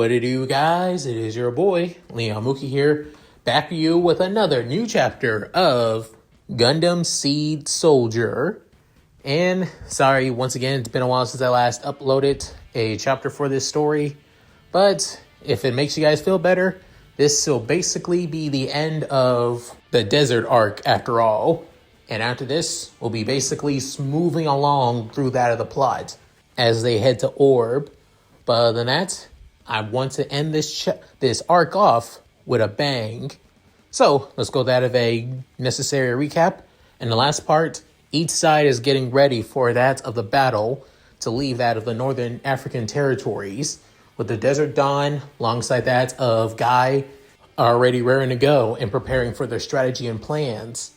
What it do, guys? It is your boy, Leon Mookie here, back to you with another new chapter of Gundam Seed Soldier. And sorry, once again, it's been a while since I last uploaded a chapter for this story. But if it makes you guys feel better, this will basically be the end of the desert arc after all. And after this, we'll be basically moving along through that of the plot as they head to Orb. But other than that, I want to end this arc off with a bang. So let's go that of a necessary recap. In the last part, each side is getting ready for that of the battle to leave that of the Northern African territories, with the Desert Dawn alongside that of Guy already raring to go and preparing for their strategy and plans,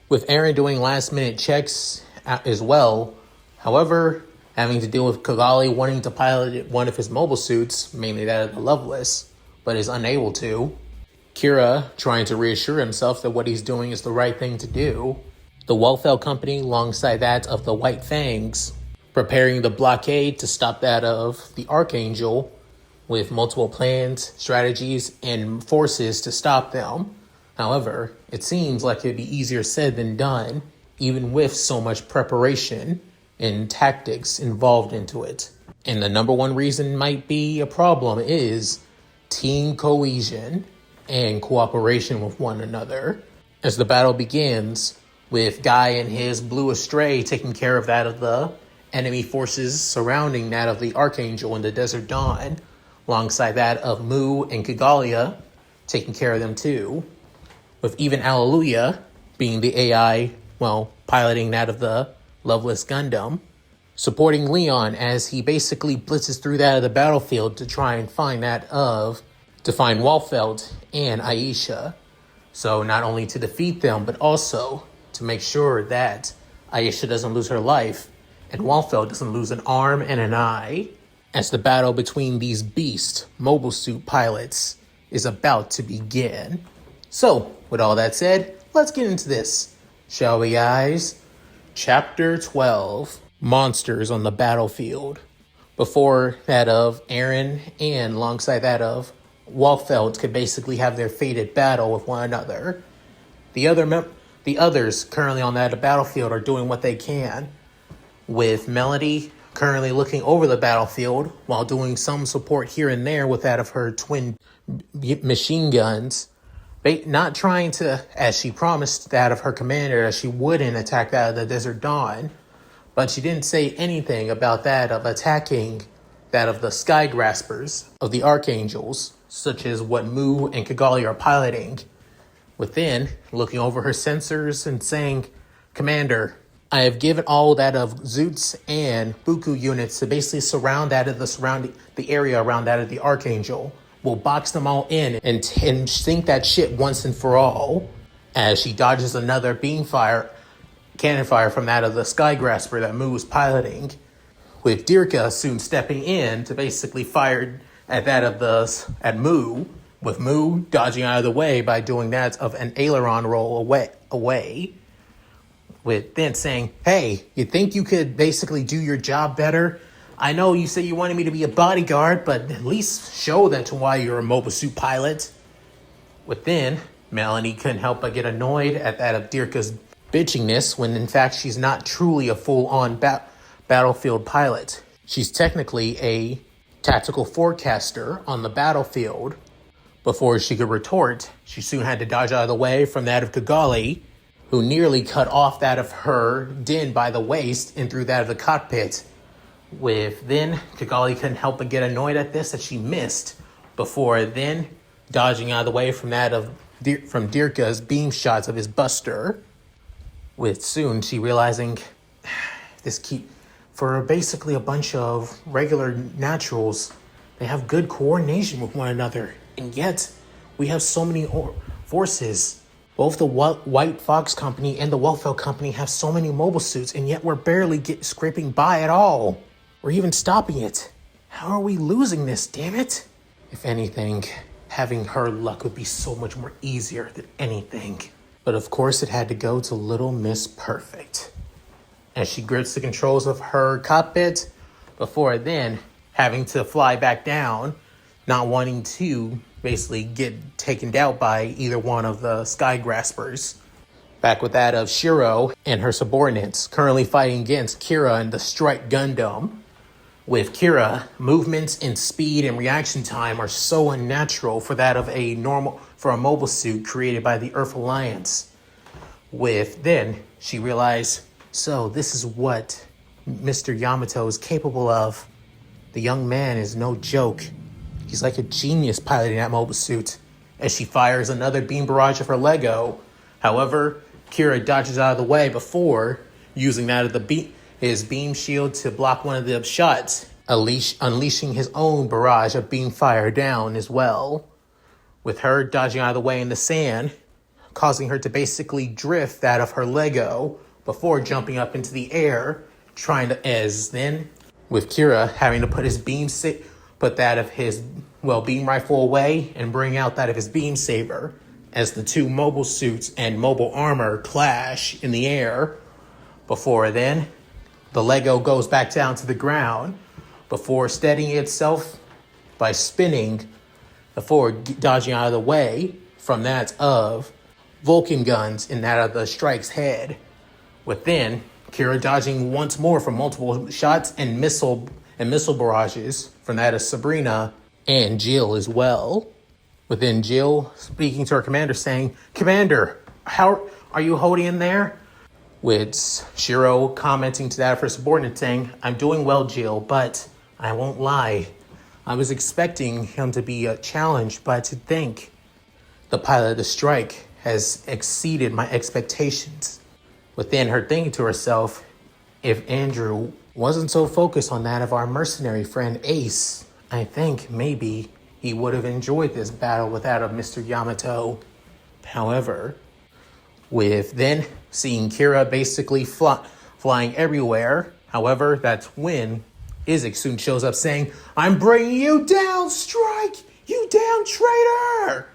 with Aaron doing last minute checks as well. However, having to deal with Kigali wanting to pilot one of his mobile suits, mainly that of the Loveless, but is unable to. Kira trying to reassure himself that what he's doing is the right thing to do. The Wellfell Company alongside that of the White Fangs, preparing the blockade to stop that of the Archangel, with multiple plans, strategies, and forces to stop them. However, it seems like it'd be easier said than done, even with so much preparation and tactics involved into it. And the number one reason might be a problem is team cohesion and cooperation with one another. As the battle begins, with Guy and his Blue Astray taking care of that of the enemy forces surrounding that of the Archangel in the Desert Dawn, alongside that of Mu and Kigalia taking care of them too, with even Alleluia being the AI, piloting that of the Loveless Gundam, supporting Leon as he basically blitzes through that of the battlefield to try and find Walfeld and Aisha. So not only to defeat them, but also to make sure that Aisha doesn't lose her life and Walfeld doesn't lose an arm and an eye, as the battle between these beast mobile suit pilots is about to begin. So, with all that said, let's get into this, shall we, guys? Chapter 12, Monsters on the Battlefield. Before that of Aaron and alongside that of Walfeld could basically have their fated battle with one another, the others currently on that battlefield are doing what they can, with Melody currently looking over the battlefield while doing some support here and there with that of her twin machine guns, not trying to, as she promised that of her commander, that she wouldn't attack that of the Desert Dawn, but she didn't say anything about that of attacking that of the Sky Graspers of the Archangels, such as what Mu and Kigali are piloting. Within, looking over her sensors and saying, "Commander, I have given all that of Zoots and Buku units to basically surround that of the area around that of the Archangel. We'll box them all in and sink that shit once and for all," as she dodges another cannon fire from that of the Sky Grasper that Mu was piloting, with Dirka soon stepping in to basically fire at at Mu, with Mu dodging out of the way by doing that of an aileron roll away. With then saying, "Hey, you think you could basically do your job better? I know you said you wanted me to be a bodyguard, but at least show that to why you're a mobile suit pilot." Within, Melanie couldn't help but get annoyed at that of Dirka's bitchiness when in fact she's not truly a full-on battlefield pilot. She's technically a tactical forecaster on the battlefield. Before she could retort, she soon had to dodge out of the way from that of Kigali, who nearly cut off that of her Din by the waist and through that of the cockpit. With then, Kigali couldn't help but get annoyed at this that she missed, before then dodging out of the way from Dirka's beam shots of his Buster. With soon she realizing for basically a bunch of regular naturals, they have good coordination with one another, and yet we have so many forces. Both the White Fox Company and the Wellfell Company have so many mobile suits, and yet we're barely scraping by at all. We're even stopping it. How are we losing this, damn it? If anything, having her luck would be so much more easier than anything. But of course it had to go to Little Miss Perfect, as she grips the controls of her cockpit, before then having to fly back down not wanting to basically get taken down by either one of the Sky Graspers. Back with that of Shiro and her subordinates currently fighting against Kira and the Strike Gundam. With Kira, movements and speed and reaction time are so unnatural for that of a mobile suit created by the Earth Alliance. Then she realized, so this is what Mr. Yamato is capable of. The young man is no joke. He's like a genius piloting that mobile suit. As she fires another beam barrage of her Lego. However, Kira dodges out of the way before using that of his beam shield to block one of the shots, unleashing his own barrage of beam fire down as well. With her dodging out of the way in the sand, causing her to basically drift that of her Lego before jumping up into the air, with Kira having to put his beam rifle away and bring out that of his beam saber as the two mobile suits and mobile armor clash in the air. Before then, the Lego goes back down to the ground before steadying itself by spinning before dodging out of the way from that of Vulcan guns in that of the Strike's head. Within, Kira dodging once more from multiple shots and missile barrages from that of Sabrina and Jill as well. Within, Jill speaking to her commander saying, "Commander, how are you holding in there?" With Shiro commenting to that of her subordinate saying, "I'm doing well, Jill, but I won't lie. I was expecting him to be a challenge, but to think the pilot of the Strike has exceeded my expectations." Within her thinking to herself, if Andrew wasn't so focused on that of our mercenary friend Ace, I think maybe he would have enjoyed this battle with that of Mr. Yamato. However, with then seeing Kira basically flying everywhere, however, that's when Isaac soon shows up saying, "I'm bringing you down, Strike! You damn traitor!"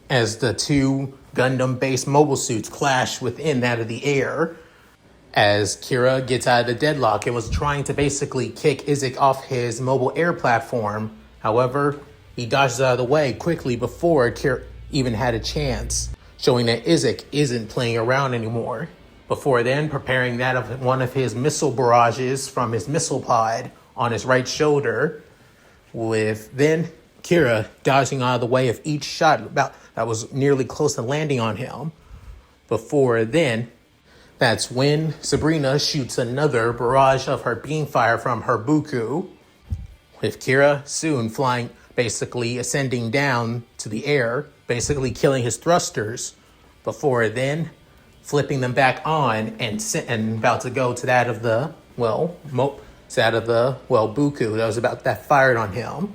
As the two Gundam-based mobile suits clash within that of the air, as Kira gets out of the deadlock and was trying to basically kick Isaac off his mobile air platform. However, he dodges out of the way quickly before Kira even had a chance, showing that Isaac isn't playing around anymore. Before then, preparing that of one of his missile barrages from his missile pod on his right shoulder, with then Kira dodging out of the way of each shot that was nearly close to landing on him. Before then, that's when Sabrina shoots another barrage of her beam fire from her Buku, with Kira soon flying, basically ascending down to the air, basically killing his thrusters, before then flipping them back on and about to go to that of the, Buku that fired on him.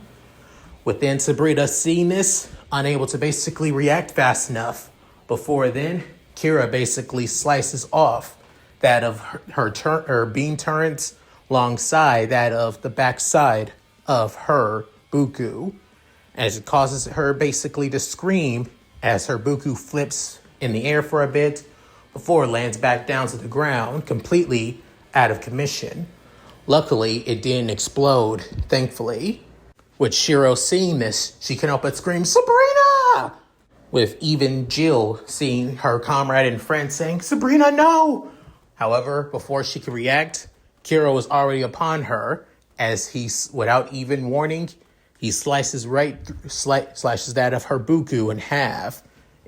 Within, Sabrina seeing this, unable to basically react fast enough. Before then, Kira basically slices off that of her beam turrets alongside that of the backside of her Buku, as it causes her basically to scream as her Buku flips in the air for a bit before it lands back down to the ground, completely out of commission. Luckily, it didn't explode, thankfully. With Shiro seeing this, she couldn't help but scream, "Sabrina!" With even Jill seeing her comrade and friend saying, "Sabrina, no!" However, before she could react, Kira was already upon her, as he, without even warning, he slices that of her Buku in half,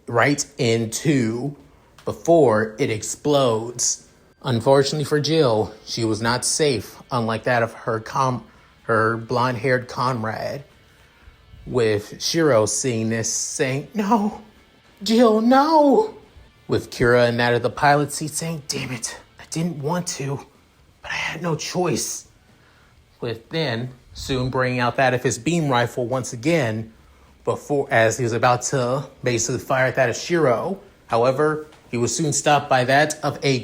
right in two, before it explodes. Unfortunately for Jill, she was not safe, unlike that of her blonde-haired comrade. With Shiro seeing this, saying, "No, Jill, no!" With Kira and that of the pilot seat saying, "Damn it, I didn't want to, but I had no choice." With then soon bringing out that of his beam rifle once again, as he was about to basically fire at that of Shiro. However, he was soon stopped by that of a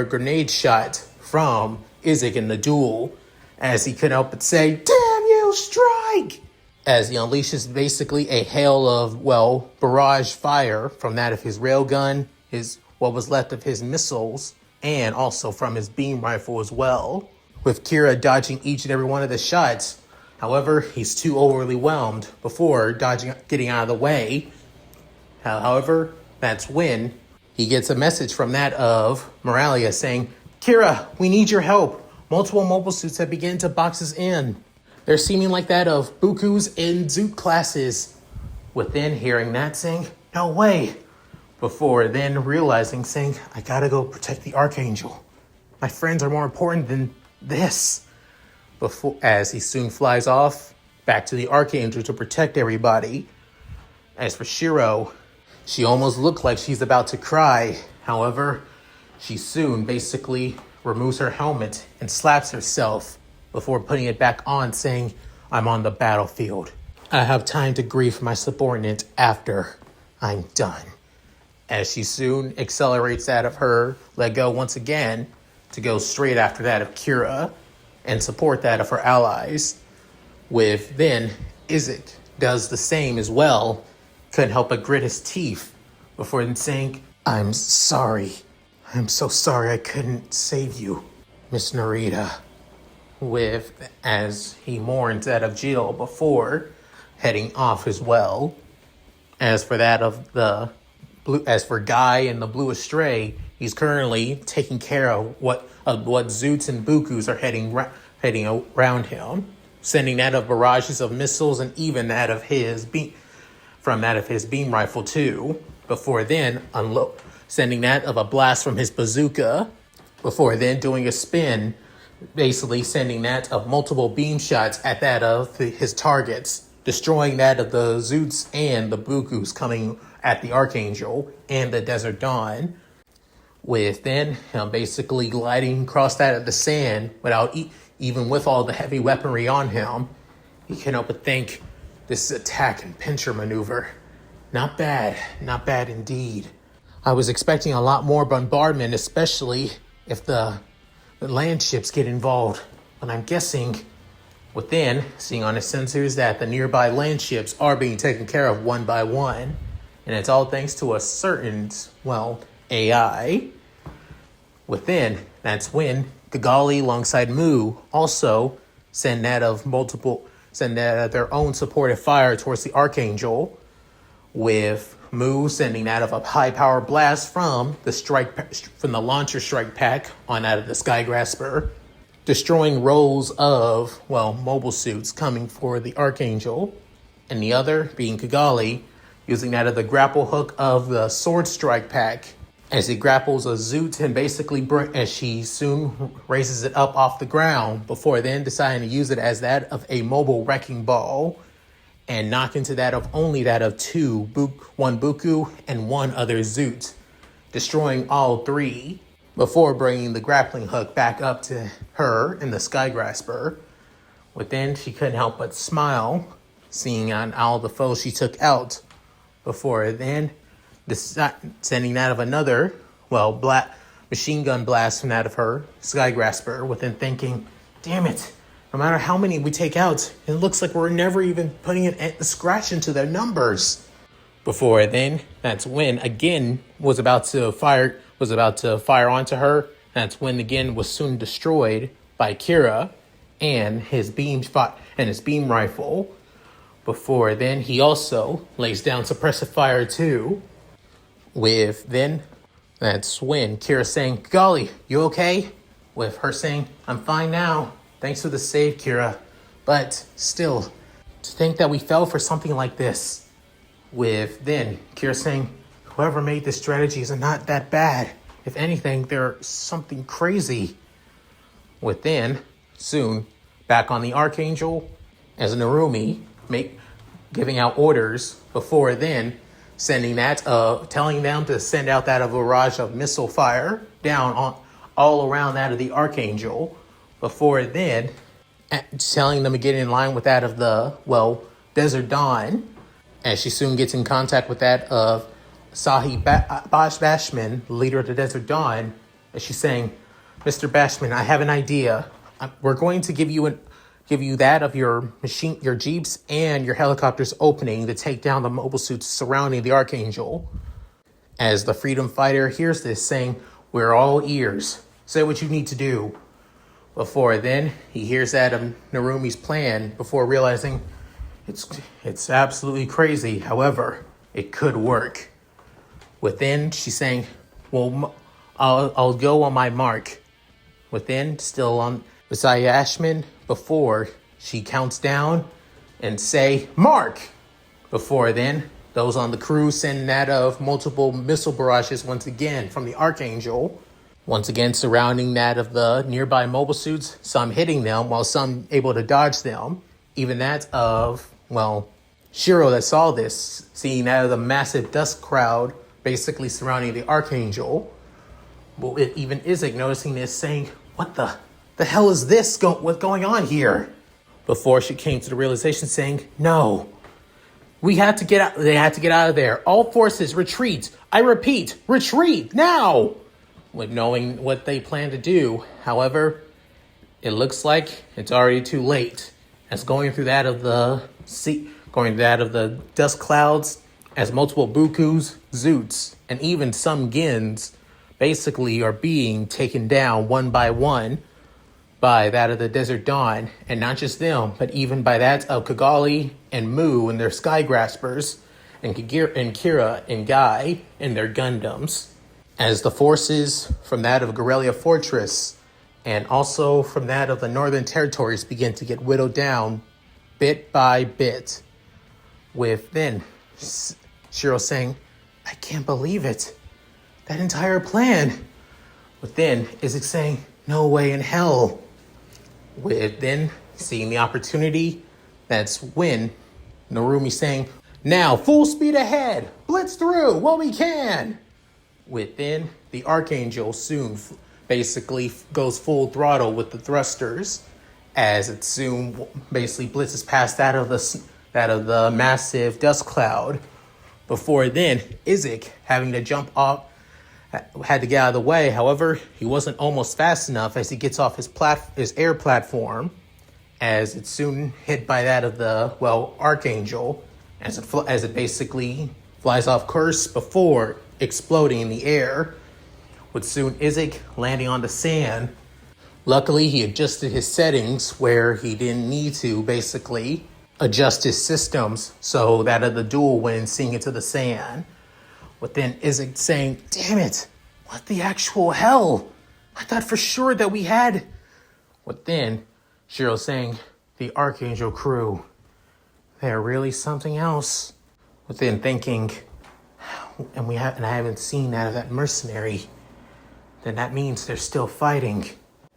grenade shot from Isaac in the duel, as he couldn't help but say, "Damn you, Strike!" As he unleashes basically a hail of, barrage fire from that of his railgun, what was left of his missiles, and also from his beam rifle as well. With Kira dodging each and every one of the shots. However, he's too overly whelmed before getting out of the way. However, that's when he gets a message from that of Moralia saying, Kira, we need your help. Multiple mobile suits have begun to box us in. They're seeming like that of Buku's in Zoot classes. Within hearing that saying, no way. Before then realizing saying, I gotta go protect the Archangel. My friends are more important than this. Before, as he soon flies off back to the Archangel to protect everybody. As for Shiro, she almost looked like she's about to cry. However, she soon basically removes her helmet and slaps herself before putting it back on, saying, I'm on the battlefield. I have time to grieve my subordinate after I'm done. As she soon accelerates out of her let go once again to go straight after that of Kira and support that of her allies. With then Isaac does the same as well, couldn't help but grit his teeth before then saying, I'm sorry. I'm so sorry I couldn't save you, Miss Narita. With, as he mourns that of Jill before heading off as well. As for that of the blue, as for Guy and the Blue Astray, he's currently taking care of what Zoots and Bukus are heading around him, sending that of barrages of missiles and even that of his beam rifle too. Before then sending that of a blast from his bazooka. Before then doing a spin, basically sending that of multiple beam shots at that of his targets, destroying that of the Zoots and the Bukus coming at the Archangel and the Desert Dawn. With then him basically gliding across that of the sand without even with all the heavy weaponry on him. He can't help but think, this is attack and pincher maneuver. Not bad indeed. I was expecting a lot more bombardment, especially if the land ships get involved. But I'm guessing within, seeing on his sensors that the nearby land ships are being taken care of one by one. And it's all thanks to a certain, AI. Within, that's when Kigali alongside Mu also send that of their own supportive fire towards the Archangel, with Mu sending that of a high-power blast from the launcher strike pack on out of the Sky Grasper, destroying rows of, mobile suits coming for the Archangel, and the other being Kigali, using that of the grapple hook of the sword strike pack, as he grapples a Zoot and basically as she soon raises it up off the ground, before then deciding to use it as that of a mobile wrecking ball, and knock into that of only that of one Buku and one other Zoot, destroying all three, before bringing the grappling hook back up to her in the Sky Grasper. Within, she couldn't help but smile, seeing on all the foes she took out, before then sending that of another, machine gun blast from that of her Sky Grasper, within thinking, damn it, no matter how many we take out, it looks like we're never even putting a scratch into their numbers. Before then, that's when again was about to fire onto her. That's when again was soon destroyed by Kira and his beam rifle. Before then, he also lays down suppressive fire too. With then, that's when Kira saying, golly, you okay? With her saying, I'm fine now. Thanks for the save, Kira. But still, to think that we fell for something like this. With then, Kira saying, whoever made this strategy is not that bad. If anything, they're something crazy. Within, soon, back on the Archangel, as Narumi, giving out orders. Before then, sending that, telling them to send out that of a barrage of missile fire down on all around that of the Archangel. Before then, telling them to get in line with that of the, Desert Dawn, as she soon gets in contact with that of Sahib Bashman, leader of the Desert Dawn, as she's saying, Mr. Bashman, I have an idea. We're going to give you that of your jeeps and your helicopters opening to take down the mobile suits surrounding the Archangel. As the freedom fighter hears this, saying, we're all ears. Say what you need to do. Before then, he hears that of Narumi's plan before realizing it's absolutely crazy. However, it could work. Within, she's saying, well, I'll go on my mark. Within, still on beside Ashman, before she counts down and say, mark! Before then, those on the crew send that of multiple missile barrages once again from the Archangel. Once again surrounding that of the nearby mobile suits, some hitting them while some able to dodge them. Even that of, well, Shiro that saw this, seeing that of the massive dust crowd basically surrounding the Archangel. Well, even Isaac noticing this, saying, what the hell is this? What's going on here? Before she came to the realization, saying, no, we had to get out. They had to get out of there. All forces retreat. I repeat, retreat now. With knowing what they plan to do. However, it looks like it's already too late. As going through that of the dust clouds, as multiple Bukus, Zoots, and even some Gins basically are being taken down one by one by that of the Desert Dawn. And not just them, but even by that of Kigali and Mu and their Sky Graspers, and Kira and Guy and their Gundams. As the forces from that of Guerrilla Fortress and also from that of the Northern Territories begin to get whittled down bit by bit. With then Shiro saying, I can't believe it. That entire plan. With then Isaac saying, no way in hell. With then seeing the opportunity, that's when Narumi saying, now full speed ahead. Blitz through what we can. Within, the Archangel soon basically goes full throttle with the thrusters, as it soon basically blitzes past that of the massive dust cloud. Before then, Isaac having to jump off, had to get out of the way. However, he wasn't almost fast enough as he gets off his air platform, as it's soon hit by that of the Archangel, as it basically flies off course before exploding in the air, with soon Isaac landing on the sand. Luckily, he adjusted his settings where he didn't need to basically adjust his systems so that of the duel went sinking into the sand. But then Isaac saying, damn it, what the actual hell? I thought for sure that we had. But then Shiro saying, the Archangel crew, they're really something else. But then thinking, and I haven't seen that mercenary, then that means they're still fighting.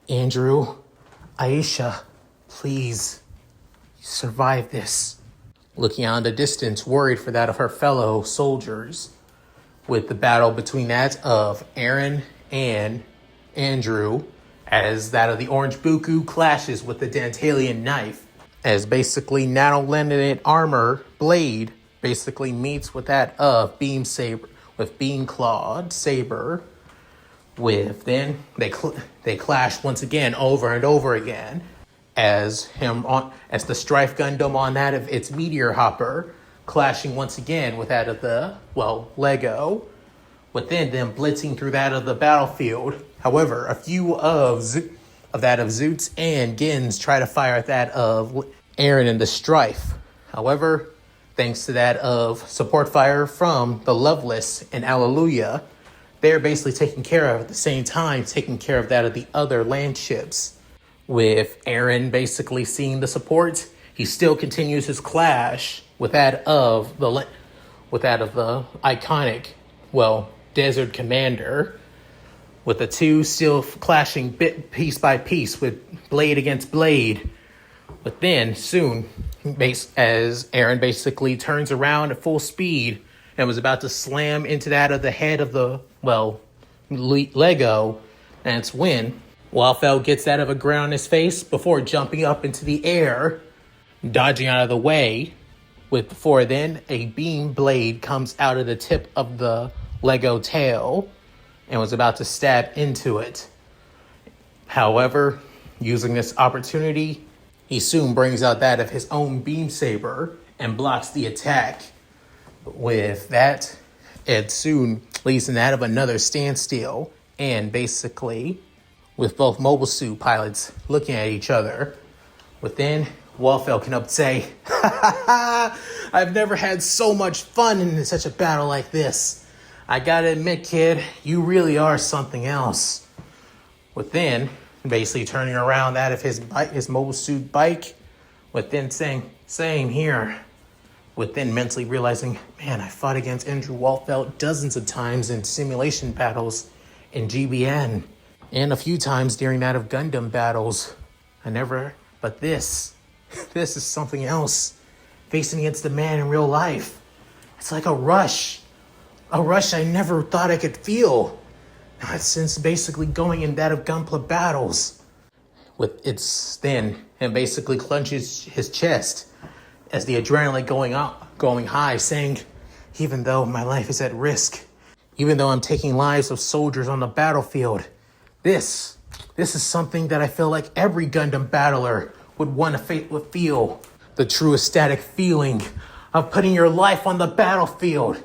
Andrew, Aisha, please survive this. Looking out in the distance, worried for that of her fellow soldiers, with the battle between that of Aaron and Andrew, as that of the Orange Buku clashes with the Dantalian knife, as basically nano-laminated armor blade basically meets with that of Beam Clawed Saber. With then they clash once again over and over again, as the Strife Gundam on that of its Meteor Hopper clashing once again with that of the Lego, within them blitzing through that of the battlefield. However, a few of Zoots and Gins try to fire at that of Aaron and the Strife. However, thanks to that of support fire from the Loveless and Alleluia, they're basically taking care of, at the same time, taking care of that of the other land ships. With Aaron basically seeing the support, he still continues his clash with that of the iconic, Desert Commander, with the two still clashing piece by piece with blade against blade. But then soon, as Aaron basically turns around at full speed and was about to slam into that of the head of the Lego, that's when Wildfell gets that of a ground on his face before jumping up into the air, dodging out of the way. Before then, a beam blade comes out of the tip of the Lego tail and was about to stab into it. However, using this opportunity, he soon brings out that of his own beam saber and blocks the attack. With that, it soon leads to that of another standstill, and basically with both mobile suit pilots looking at each other. Within, Walfeld can up say, "Ha ha ha! I've never had so much fun in such a battle like this. I gotta admit, kid, you really are something else." Within, basically turning around out of his bike, his mobile suit bike, within saying, "Same here." Within mentally realizing, man, I fought against Andrew Walfeld dozens of times in simulation battles in GBN, and a few times during that of Gundam battles. But this is something else. Facing against the man in real life. It's like a rush I never thought I could feel. Not since basically going in that of Gunpla battles. With its thin and basically clenches his chest as the adrenaline going high, saying, even though my life is at risk, even though I'm taking lives of soldiers on the battlefield, this is something that I feel like every Gundam battler would feel. The true ecstatic feeling of putting your life on the battlefield.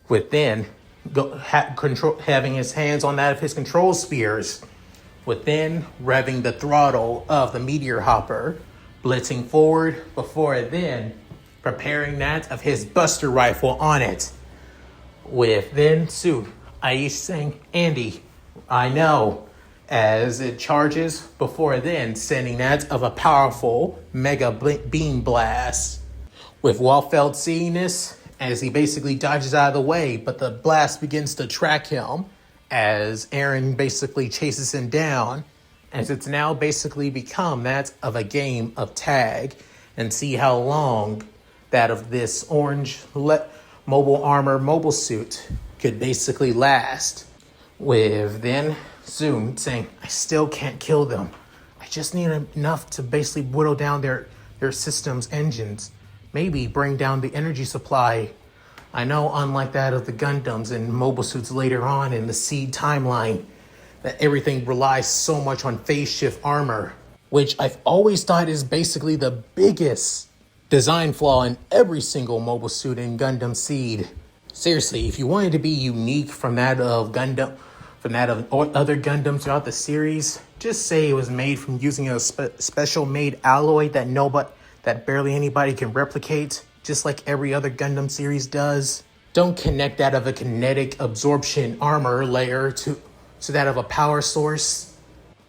Within, having his hands on that of his control spears. Within, revving the throttle of the meteor hopper, blitzing forward before then, preparing that of his buster rifle on it. With then soon, Aish saying, "Andy, I know," as it charges before then, sending that of a powerful mega beam blast. With Walfeld seeing this, as he basically dodges out of the way, but the blast begins to track him, as Eren basically chases him down, as it's now basically become that of a game of tag, and see how long that of this orange mobile armor mobile suit could basically last. With then soon saying, "I still can't kill them. I just need enough to basically whittle down their system's engines. Maybe bring down the energy supply. I know, unlike that of the Gundams and mobile suits later on in the Seed timeline, that everything relies so much on phase shift armor, which I've always thought is basically the biggest design flaw in every single mobile suit in Gundam Seed. Seriously, if you wanted to be unique from that of other Gundams throughout the series, just say it was made from using a special made alloy that barely anybody can replicate, just like every other Gundam series does. Don't connect that of a kinetic absorption armor layer to that of a power source.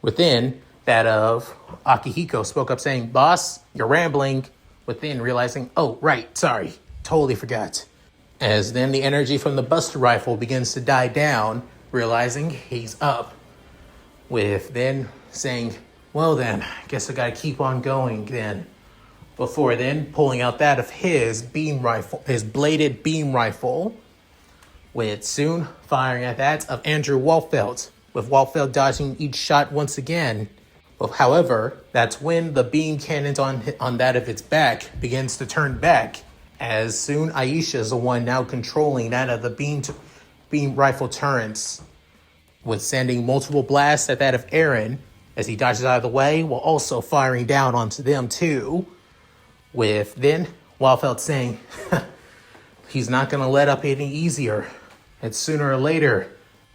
Within, that of Akihiko spoke up saying, "Boss, you're rambling." Within, realizing, "Oh, right, sorry, totally forgot." As then the energy from the buster rifle begins to die down, realizing he's up. With then saying, "Well then, I guess I gotta keep on going then." Before then, pulling out that of his beam rifle, his bladed beam rifle, with soon firing at that of Andrew Walfeld, with Walfeld dodging each shot once again. However, that's when the beam cannons on that of its back begins to turn back, as soon Aisha is the one now controlling that of the beam rifle turrets, with sending multiple blasts at that of Eren as he dodges out of the way, while also firing down onto them too. With then Walfeld saying, he's not going to let up any easier. And sooner or later,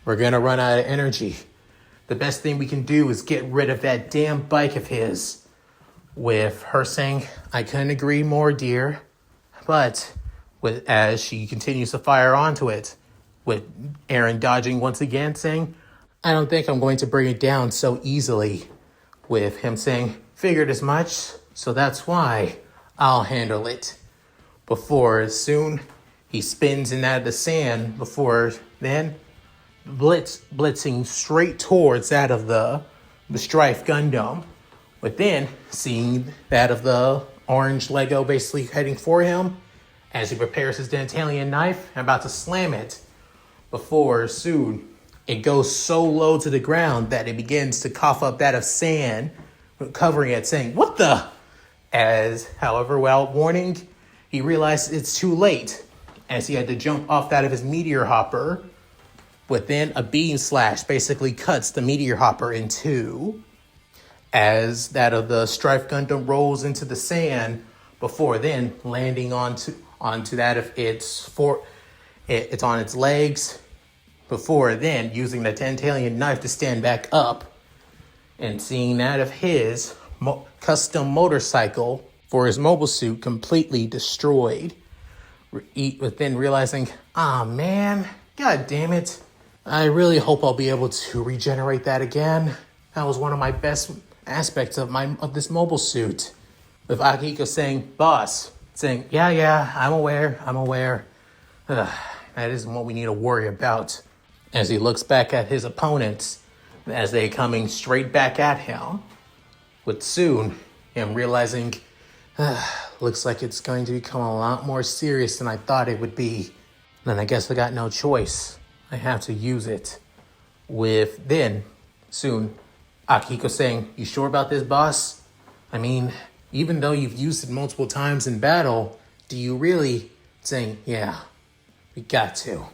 we're going to run out of energy. The best thing we can do is get rid of that damn bike of his. With her saying, "I couldn't agree more, dear." But as she continues to fire onto it, with Eren dodging once again, saying, "I don't think I'm going to bring it down so easily." With him saying, "Figured as much, so that's why I'll handle it." Before soon he spins in out of the sand, before then blitzing straight towards that of the Strife Gundam. Within, seeing that of the orange Lego basically heading for him, as he prepares his Dantalian knife and about to slam it. Before soon it goes so low to the ground that it begins to cough up that of sand, covering it, saying, "What the?" As, however, without warning, he realized it's too late, as he had to jump off that of his meteor hopper. Within, a beam slash basically cuts the meteor hopper in two, as that of the Strife Gundam rolls into the sand, before then landing onto that of it's on its legs, before then using the Dantalian knife to stand back up. and seeing that of his custom motorcycle for his mobile suit completely destroyed. But then realizing, man, god damn it. I really hope I'll be able to regenerate that again. That was one of my best aspects of this mobile suit. With Akihiko saying, boss, saying, yeah, I'm aware. That isn't what we need to worry about. As he looks back at his opponents, as they coming straight back at him, with soon him realizing, looks like it's going to become a lot more serious than I thought it would be. Then I guess I got no choice. I have to use it. With then, soon, Akihiko saying, you sure about this, boss? I mean, even though you've used it multiple times in battle, do you really? Saying, yeah, we got to.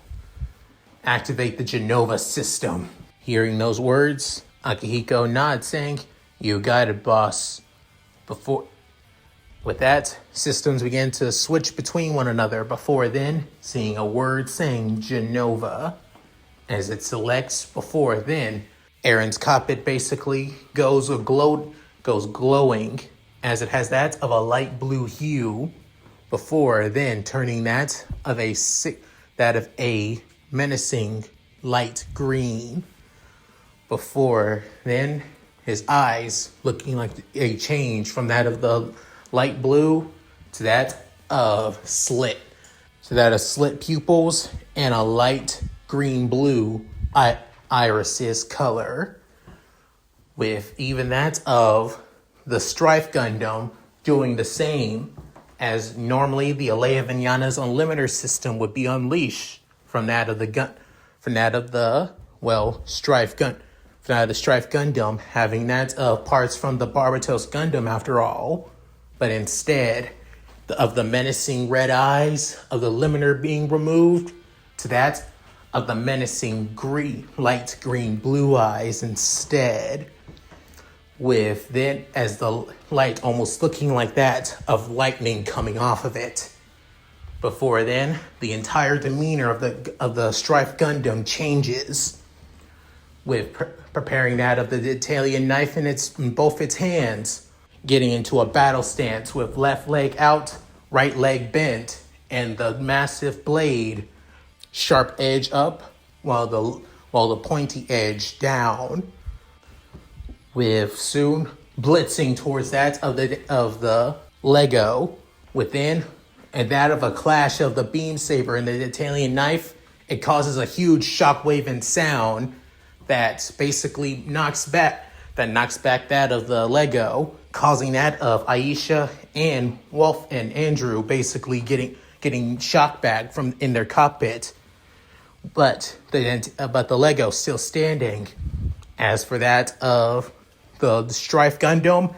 Activate the Genova system. Hearing those words, Akihiko nods saying, you got it, boss. With that, systems began to switch between one another. Before then, seeing a word saying Genova. As it selects, before then, Aaron's cockpit basically goes glowing, as it has that of a light blue hue. Before then, turning that of a menacing light green. Before then, his eyes looking like a change from that of the light blue to that of slit. So that of slit pupils and a light green blue iris's color. With even that of the Strife Gundam doing the same as normally the Alea Vignana's Unlimiter system would be unleashed from that of the Strife Gundam, having that of parts from the Barbatos Gundam after all, but instead of the menacing red eyes of the limiter being removed to that of the menacing light green blue eyes instead, with then as the light almost looking like that of lightning coming off of it. Before then, the entire demeanor of the Strife Gundam changes, with preparing that of the Italian knife in both its hands, getting into a battle stance with left leg out, right leg bent, and the massive blade sharp edge up while the pointy edge down. With soon blitzing towards that of the Lego within, and that of a clash of the beam saber and the Italian knife, it causes a huge shockwave and sound that basically knocks back that of the Lego, causing that of Aisha and Wolf and Andrew basically getting shocked back from in their cockpit, but the Lego still standing. As for that of the Strife Gundam,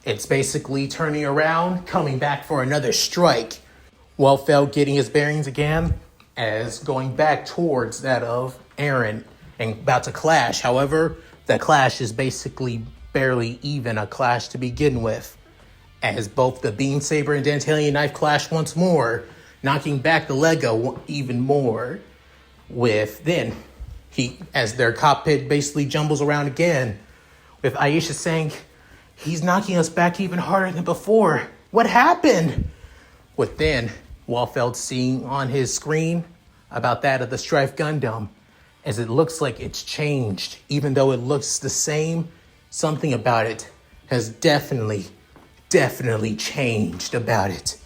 it's basically turning around, coming back for another strike. Wellfeld getting his bearings again, as going back towards that of Aaron and about to clash. However, the clash is basically barely even a clash to begin with, as both the beam saber and Italian knife clash once more, knocking back the Lego even more. With then, as their cockpit basically jumbles around again, with Aisha saying, he's knocking us back even harder than before. What happened? With then, Wallfeld seeing on his screen about that of the Strife Gundam, as it looks like it's changed. Even though it looks the same, something about it has definitely changed about it.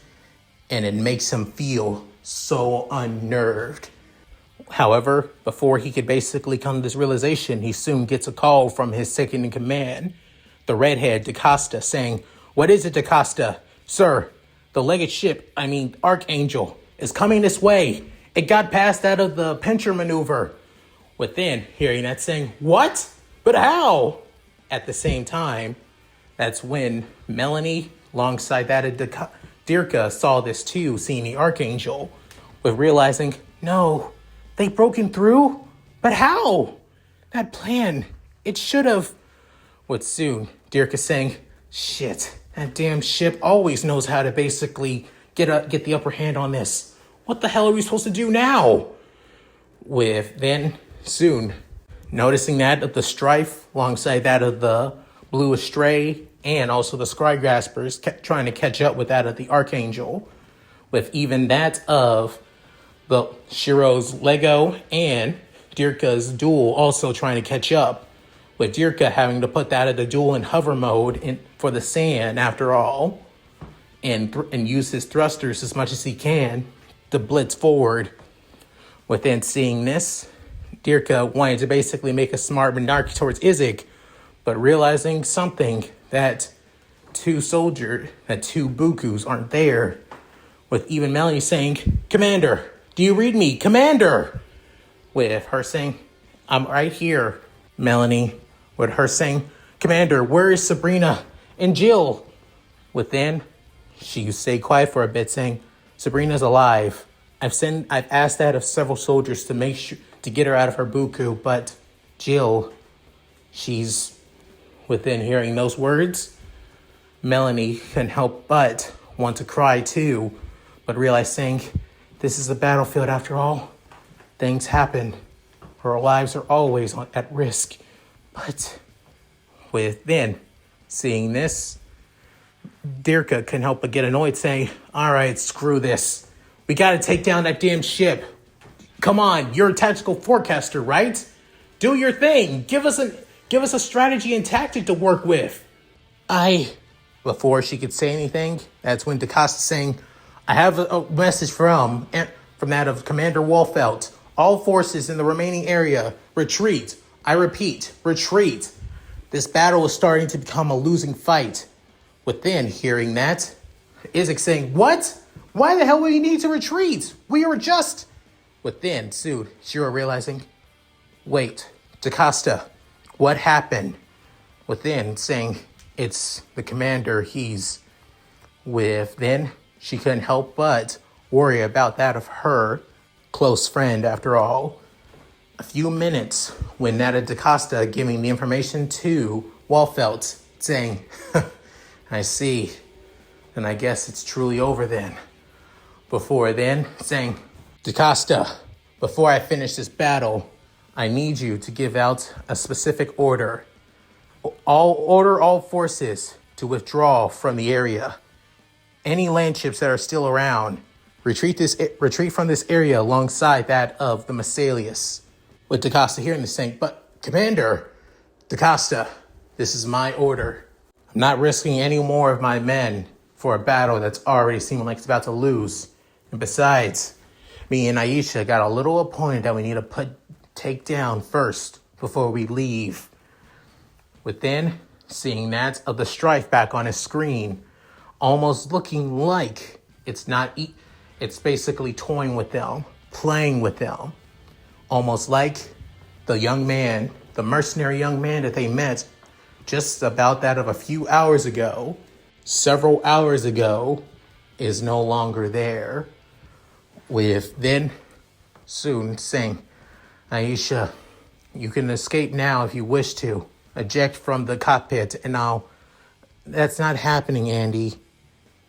And it makes him feel so unnerved. However, before he could basically come to this realization, he soon gets a call from his second in command, the redhead DaCosta, saying, "What is it, DaCosta? Sir, the legged ship, Archangel, is coming this way. It got past that of the pincher maneuver." Within, hearing that, saying, "What? But how?" At the same time, that's when Melanie, alongside that of Dirka, saw this too, seeing the Archangel, with realizing, no, they've broken through? But how? That plan, it should have. With soon, Dirka saying, "Shit, that damn ship always knows how to basically get the upper hand on this. What the hell are we supposed to do now?" With then, soon, noticing that of the Strife, alongside that of the Blue Astray, and also the Scry Graspers trying to catch up with that of the Archangel, with even that of the Shiro's Lego and Dirka's duel also trying to catch up, with Dirka having to put that of the duel in hover mode for the sand after all, and use his thrusters as much as he can to blitz forward. Within seeing this, Dirka wanted to basically make a smart Minarki towards Izek, but realizing something, that two Bukus aren't there, with even Melanie saying, "Commander, do you read me? Commander!" With her saying, "I'm right here." Melanie, with her saying, "Commander, where is Sabrina and Jill?" Within, she stayed quiet for a bit, saying, "Sabrina's alive. I've asked that of several soldiers to make sure to get her out of her buku, but Jill, she's..." Within hearing those words, Melanie couldn't help but want to cry too, but realized saying, "This is a battlefield after all. Things happen. Our lives are always at risk." But within seeing this, Dirka couldn't help but get annoyed, saying, "All right, screw this. We got to take down that damn ship. Come on, you're a tactical forecaster, right? Do your thing. Give us a strategy and tactic to work with." Before she could say anything, that's when DaCosta saying, "I have a message from that of Commander Wolfelt. All forces in the remaining area, retreat. I repeat, retreat. This battle is starting to become a losing fight." Within hearing that, Izek saying, "What? Why the hell would we need to retreat? We are just..." Within, soon, Shiro realizing, "Wait, DaCosta, what happened?" Within saying, "It's the commander, he's..." Within, she couldn't help but worry about that of her close friend after all. A few minutes when Nata DaCosta giving the information to Walfelt, saying, "I see, and I guess it's truly over then." Before then, saying, "DaCosta, before I finish this battle, I need you to give out a specific order. Order all forces to withdraw from the area. Any land ships that are still around, retreat from this area alongside that of the Massalius." With DaCosta hearing this saying, "But Commander, DaCosta, this is my order. I'm not risking any more of my men for a battle that's already seeming like it's about to lose. And besides, me and Aisha got a little opponent that we need to take down first before we leave." Within, seeing that of the strife back on his screen, almost looking like it's basically toying with them, playing with them. Almost like the mercenary young man that they met just about that of a few hours ago, several hours ago, is no longer there. With then soon saying, "Aisha, you can escape now if you wish to. Eject from the cockpit and I'll..." "That's not happening, Andy."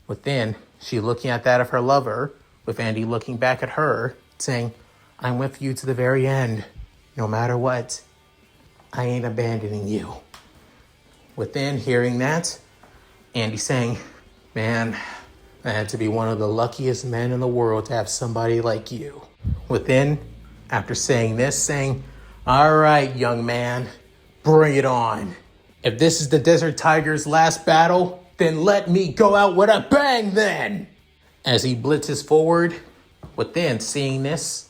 Within, she looking at that of her lover, with Andy looking back at her, saying, "I'm with you to the very end. No matter what, I ain't abandoning you." Within hearing that, Andy saying, "Man, I had to be one of the luckiest men in the world to have somebody like you." Within, after saying this, saying, "All right, young man, bring it on. If this is the Desert Tiger's last battle, then let me go out with a bang then." As he blitzes forward, within seeing this,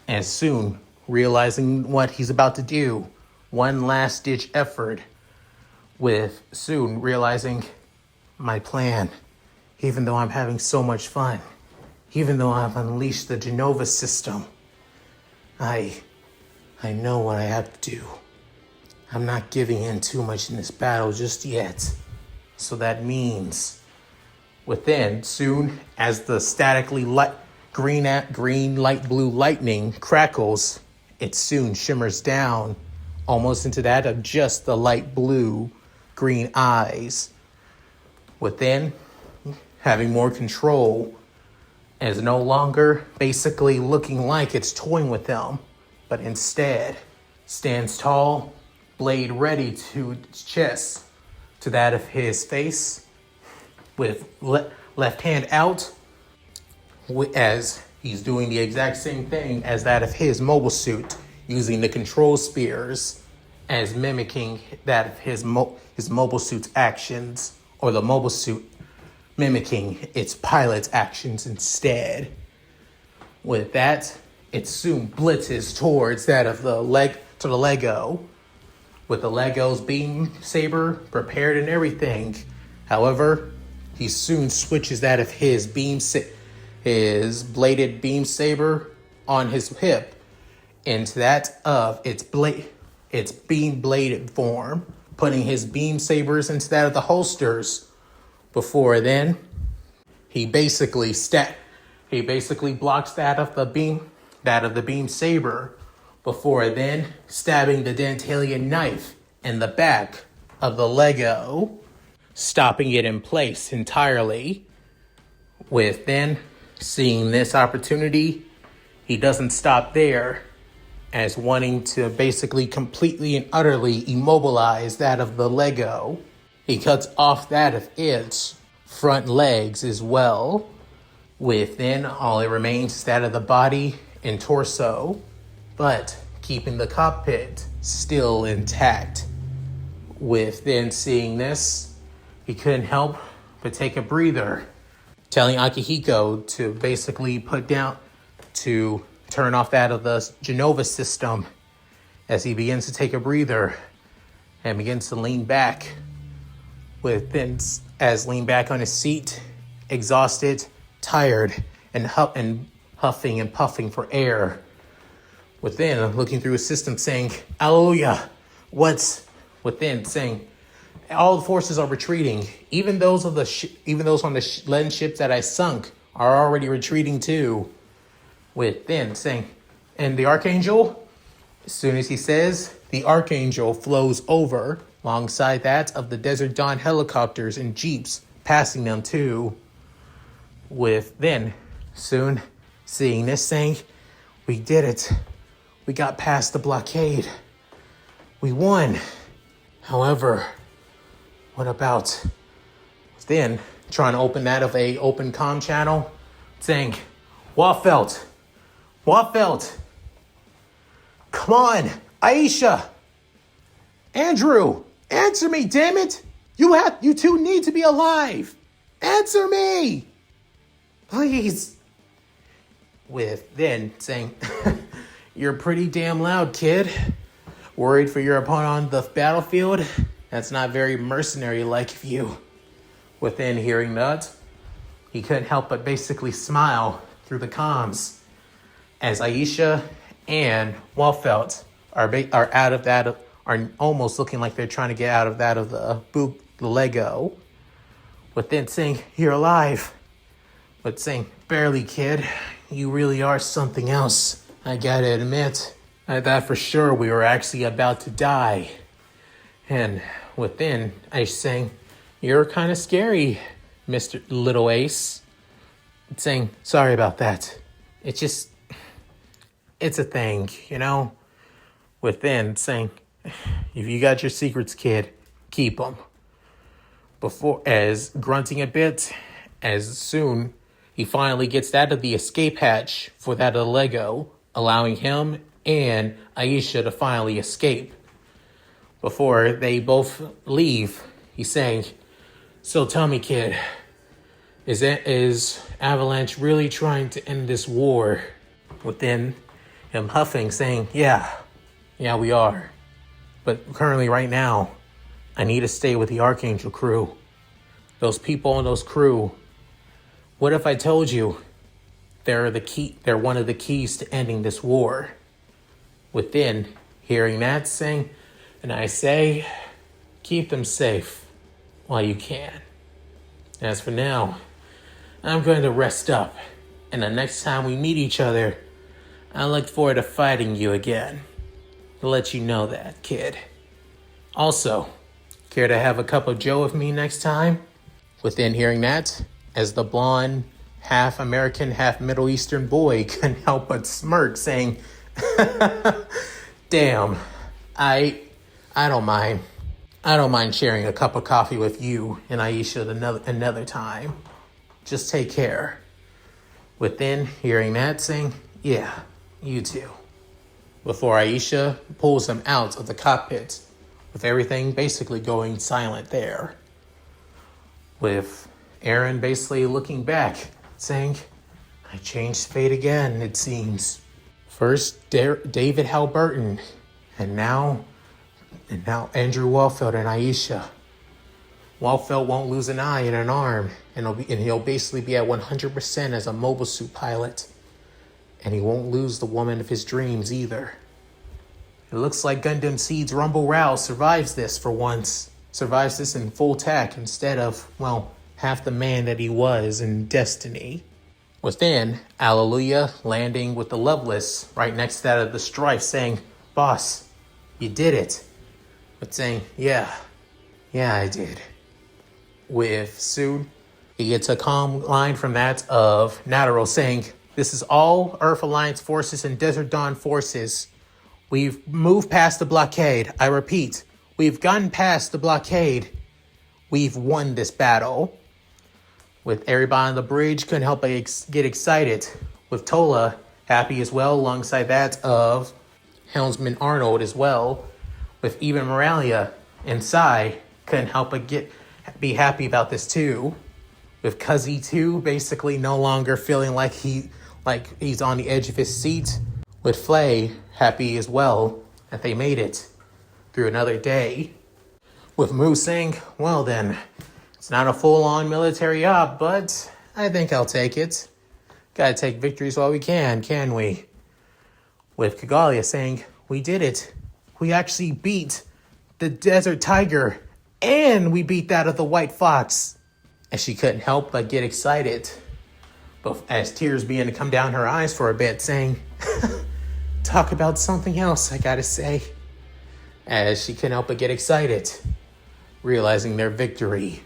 and soon realizing what he's about to do, one last ditch effort, with soon realizing my plan, even though I'm having so much fun, even though I've unleashed the Genova system, I know what I have to do. I'm not giving in too much in this battle just yet. So that means within, soon as the statically green light blue lightning crackles, it soon shimmers down almost into that of just the light blue green eyes. Within, having more control, is no longer basically looking like it's toying with them, but instead stands tall, blade ready to its chest, to that of his face with left hand out as he's doing the exact same thing as that of his mobile suit, using the control spears as mimicking that of his mobile suit's actions, or the mobile suit mimicking its pilot's actions instead. With that, it soon blitzes towards that of the Lego, with the Lego's beam saber prepared and everything. However, he soon switches that of his bladed beam saber on his hip into that of its beam bladed form, putting his beam sabers into that of the holsters. Before then, he basically blocks that of the beam saber. Before then, stabbing the Dantalian knife in the back of the Lego, stopping it in place entirely. With then, seeing this opportunity, he doesn't stop there, as wanting to basically completely and utterly immobilize that of the Lego. He cuts off that of its front legs as well. Within, all it remains is that of the body and torso, but keeping the cockpit still intact. Within seeing this, he couldn't help but take a breather, telling Akihiko to basically to turn off that of the Genova system, as he begins to take a breather and begins to lean back. Lean back on his seat, exhausted, tired, and huffing and puffing for air. Within, looking through his system, saying, "Hallelujah!" Within, saying, "All the forces are retreating. Even those on the Len ships that I sunk are already retreating too." Within, saying, "And the Archangel?" As soon as he says, the Archangel flows over alongside that of the Desert Dawn helicopters and jeeps, passing them too. Within, soon seeing this, saying, "We did it. We got past the blockade. We won." However, what about then trying to open that of a open comm channel, saying, Wafelt, come on, Aisha, Andrew, answer me, damn it. You two need to be alive. Answer me, please. With then saying, "You're pretty damn loud, kid. Worried for your opponent on the battlefield? That's not very mercenary-like of you." Within hearing that, he couldn't help but basically smile through the comms, as Aisha and Walfelt are almost looking like they're trying to get out of that of the Lego. Within saying, "You're alive." But saying, "Barely, kid. You really are something else. I gotta admit, I thought for sure we were actually about to die." And within, I saying, "You're kind of scary, Mr. Little Ace." Saying, "Sorry about that. It's a thing, you know?" Within, saying, "If you got your secrets, kid, keep them." Before, as grunting a bit, as soon he finally gets out of the escape hatch for that of the Lego, allowing him and Aisha to finally escape. Before they both leave, he's saying, "So tell me, kid, is Avalanche really trying to end this war?" Within him huffing, saying, Yeah, we are. But currently right now, I need to stay with the Archangel crew. Those people on those crew, what if I told you they're one of the keys to ending this war?" Within hearing that, saying, "And I say, keep them safe while you can. As for now, I'm going to rest up, and the next time we meet each other, I look forward to fighting you again. I'll let you know that, kid. Also, care to have a cup of joe with me next time?" Within hearing that, as the blonde, half American, half Middle Eastern boy couldn't help but smirk, saying, "Damn, I don't mind. I don't mind sharing a cup of coffee with you and Aisha another time. Just take care. Within hearing that saying, yeah, you too. Before Aisha pulls him out of the cockpit, with everything basically going silent there. With Aaron basically looking back, saying, I changed fate again, it seems. First, David Halberton, and now Andrew Walfeld and Aisha. Walfeld won't lose an eye and an arm, and he'll basically be at 100% as a mobile suit pilot. And he won't lose the woman of his dreams either. It looks like Gundam Seed's Rumble Rouse survives this for once. Survives this in full tech instead of, well, half the man that he was in Destiny. Within, Alleluia landing with the Loveless right next to that of the Strife saying, Boss, you did it. But saying, yeah, I did. With Soon, he gets a calm line from that of Nataro saying, this is all Earth Alliance forces and Desert Dawn forces. We've moved past the blockade. I repeat, we've gotten past the blockade. We've won this battle. With everybody on the bridge, couldn't help but get excited. With Tola happy as well, alongside that of Helmsman Arnold as well. With even Moralia and Sai, couldn't help but be happy about this too. With Cuzzy too, basically no longer feeling like he's on the edge of his seat. With Flay happy as well that they made it through another day. With Mu saying, well then, it's not a full-on military op, but I think I'll take it. Gotta take victories while we can we? With Kagalia saying, we did it. We actually beat the Desert Tiger, and we beat that of the White Fox. And she couldn't help but get excited. But as tears began to come down her eyes for a bit, saying, talk about something else, I gotta say. As she couldn't help but get excited, realizing their victory.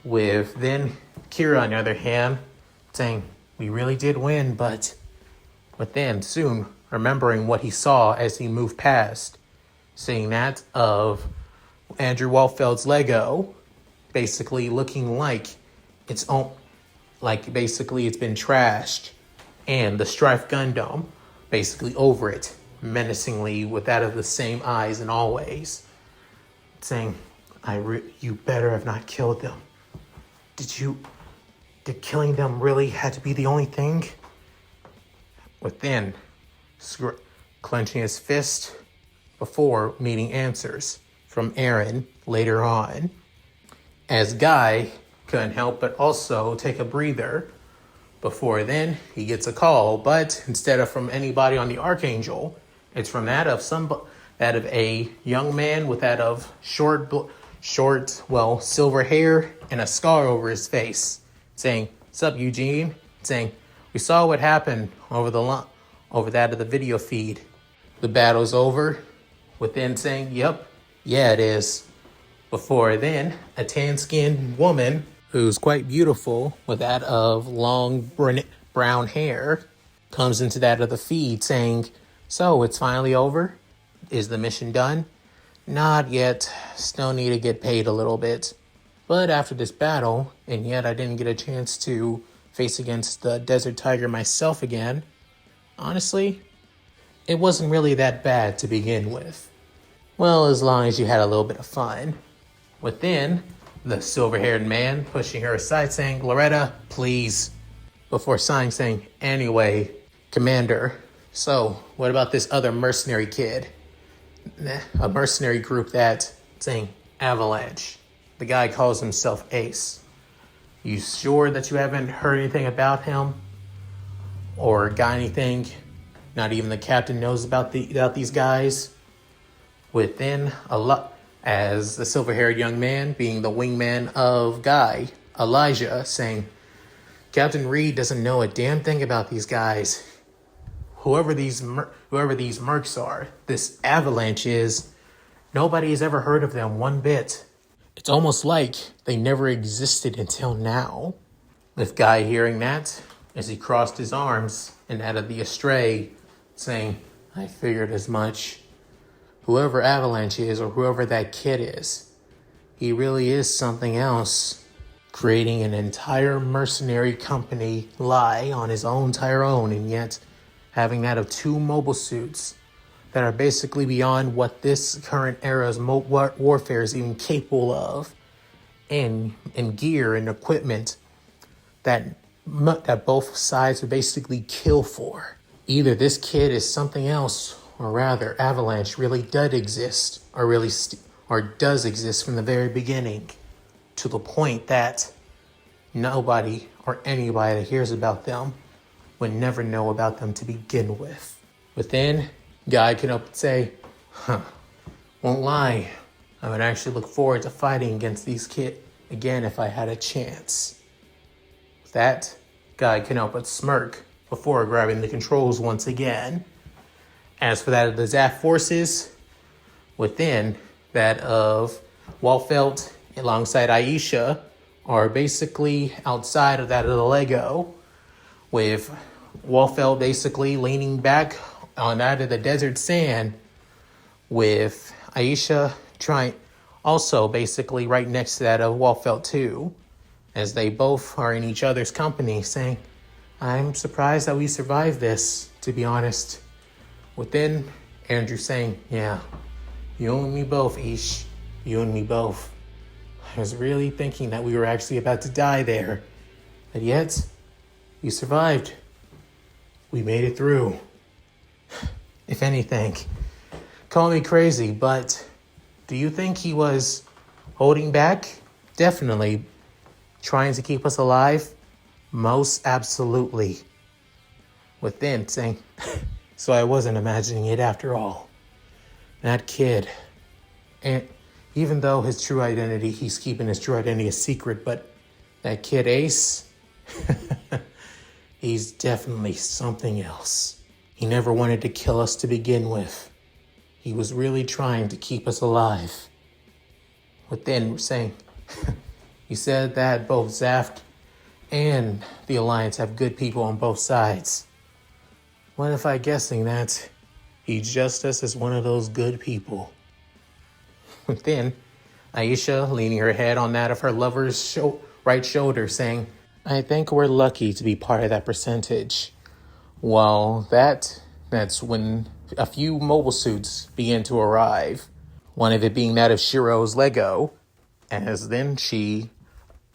With then Kira, on the other hand, saying, we really did win, but then soon remembering what he saw as he moved past, seeing that of Andrew Walfeld's Lego, basically looking like its own, like basically it's been trashed, and the Strife Gundam basically over it, menacingly with that of the same eyes and always, saying, you better have not killed them. Did killing them really had to be the only thing? Within, clenching his fist before meeting answers from Aaron later on. As Guy couldn't help but also take a breather. Before then, he gets a call, but instead of from anybody on the Archangel, it's from that of a young man with that of short, silver hair and a scar over his face, saying, "Sup, Eugene?" Saying, "We saw what happened over that of the video feed. The battle's over." Within saying, "Yep, yeah, it is." Before then, a tan-skinned woman who's quite beautiful with that of long brown hair comes into that of the feed saying, "So, it's finally over? Is the mission done?" "Not yet. Still need to get paid a little bit. But after this battle, and yet I didn't get a chance to face against the Desert Tiger myself again, honestly, it wasn't really that bad to begin with. Well, as long as you had a little bit of fun." Within, the silver-haired man pushing her aside saying, "Loretta, please." Before sighing saying, "Anyway, Commander, so what about this other mercenary kid?" A mercenary group that, saying, "Avalanche." The guy calls himself Ace. "You sure that you haven't heard anything about him? Or got anything? Not even the captain knows about these guys?" Within, as the silver-haired young man, being the wingman of Guy, Elijah, saying, "Captain Reed doesn't know a damn thing about these guys. Whoever these mercs are, this Avalanche is, nobody has ever heard of them one bit. It's almost like they never existed until now." With Guy hearing that, as he crossed his arms and out of the astray, saying, "I figured as much." whoever Avalanche is or whoever that kid is, he really is something else. Creating an entire mercenary company lie on his entire own, and yet having that of 2 mobile suits that are basically beyond what this current era's warfare is even capable of, and gear and equipment that both sides would basically kill for. Either this kid is something else, or rather, Avalanche really does exist, or does exist from the very beginning, to the point that nobody or anybody that hears about them would never know about them to begin with. But then, Guy can up and say, won't lie, I would actually look forward to fighting against these kids again if I had a chance. With that, Guy can help but smirk before grabbing the controls once again. As for that of the Zaf forces, within that of Walfelt alongside Aisha are basically outside of that of the Lego, with Walfelt basically leaning back on that of the desert sand, with Aisha trying also basically right next to that of Walfelt too, as they both are in each other's company, saying, I'm surprised that we survived this, to be honest. Within, Andrew saying, yeah, you and me both, Ish. You and me both. I was really thinking that we were actually about to die there. But yet, we survived. We made it through. If anything, call me crazy, but do you think he was holding back? Definitely. Trying to keep us alive? Most absolutely. Within saying, so I wasn't imagining it after all. That kid, and even though his true identity, he's keeping his true identity a secret, but that kid Ace, he's definitely something else. He never wanted to kill us to begin with. He was really trying to keep us alive. Within saying, he said that both Zaft and the Alliance have good people on both sides. What if I guessing that he's just us as one of those good people? Then, Aisha leaning her head on that of her lover's right shoulder, saying, I think we're lucky to be part of that percentage. Well, that's when a few mobile suits began to arrive. One of it being that of Shiro's Lego, as then she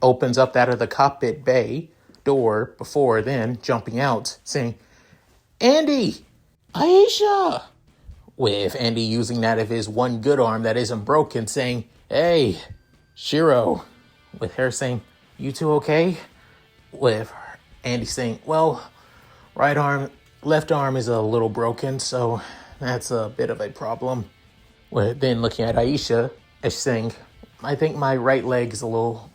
opens up that of the cockpit bay door before then jumping out, saying, Andy! Aisha! With Andy using that of his one good arm that isn't broken, saying, hey, Shiro. With her saying, you two okay? With Andy saying, well, left arm is a little broken, so that's a bit of a problem. With then looking at Aisha, as saying, I think my right leg is a little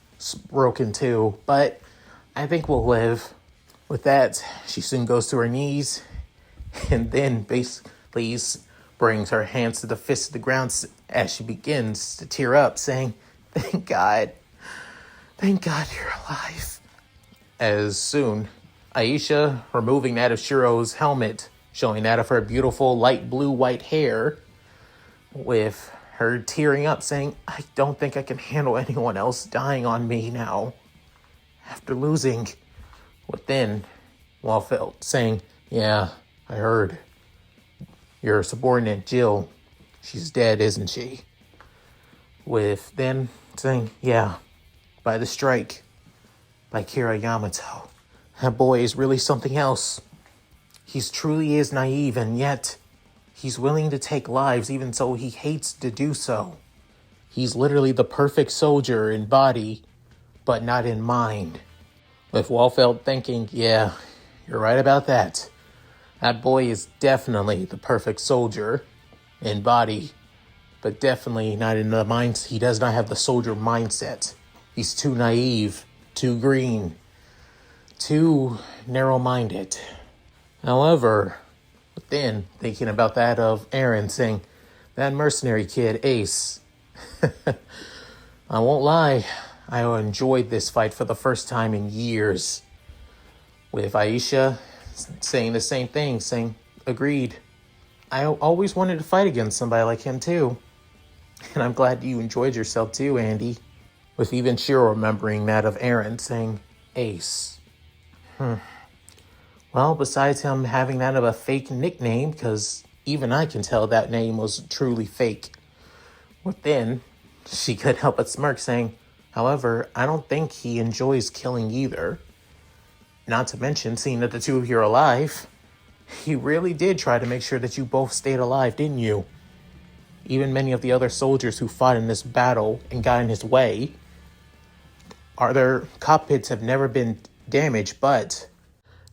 broken too, but I think we'll live. With that, she soon goes to her knees, and then basically brings her hands to the fist of the ground as she begins to tear up, saying, thank God you're alive. As soon, Aisha removing that of Shiro's helmet, showing that of her beautiful light blue-white hair, with her tearing up, saying, I don't think I can handle anyone else dying on me now. After losing, within, Walfelt saying, yeah, I heard. Your subordinate, Jill, she's dead, isn't she? With then saying, yeah, by the strike, by Kira Yamato. That boy is really something else. He truly is naive, and yet he's willing to take lives even though he hates to do so. He's literally the perfect soldier in body, but not in mind. With Walfelt thinking, yeah, you're right about that. That boy is definitely the perfect soldier in body, but definitely not in the mind. He does not have the soldier mindset. He's too naive, too green, too narrow-minded. However, then thinking about that of Aaron saying, that mercenary kid, Ace. I won't lie, I enjoyed this fight for the first time in years. With Aisha saying the same thing, saying, agreed. I always wanted to fight against somebody like him too. And I'm glad you enjoyed yourself too, Andy. With even Shiro remembering that of Aaron saying, Ace. Well, besides him having that of a fake nickname, because even I can tell that name was truly fake. But then, she couldn't help but smirk saying, however, I don't think he enjoys killing either. Not to mention, seeing that the two of you are alive, he really did try to make sure that you both stayed alive, didn't you? Even many of the other soldiers who fought in this battle and got in his way, their cockpits have never been damaged, but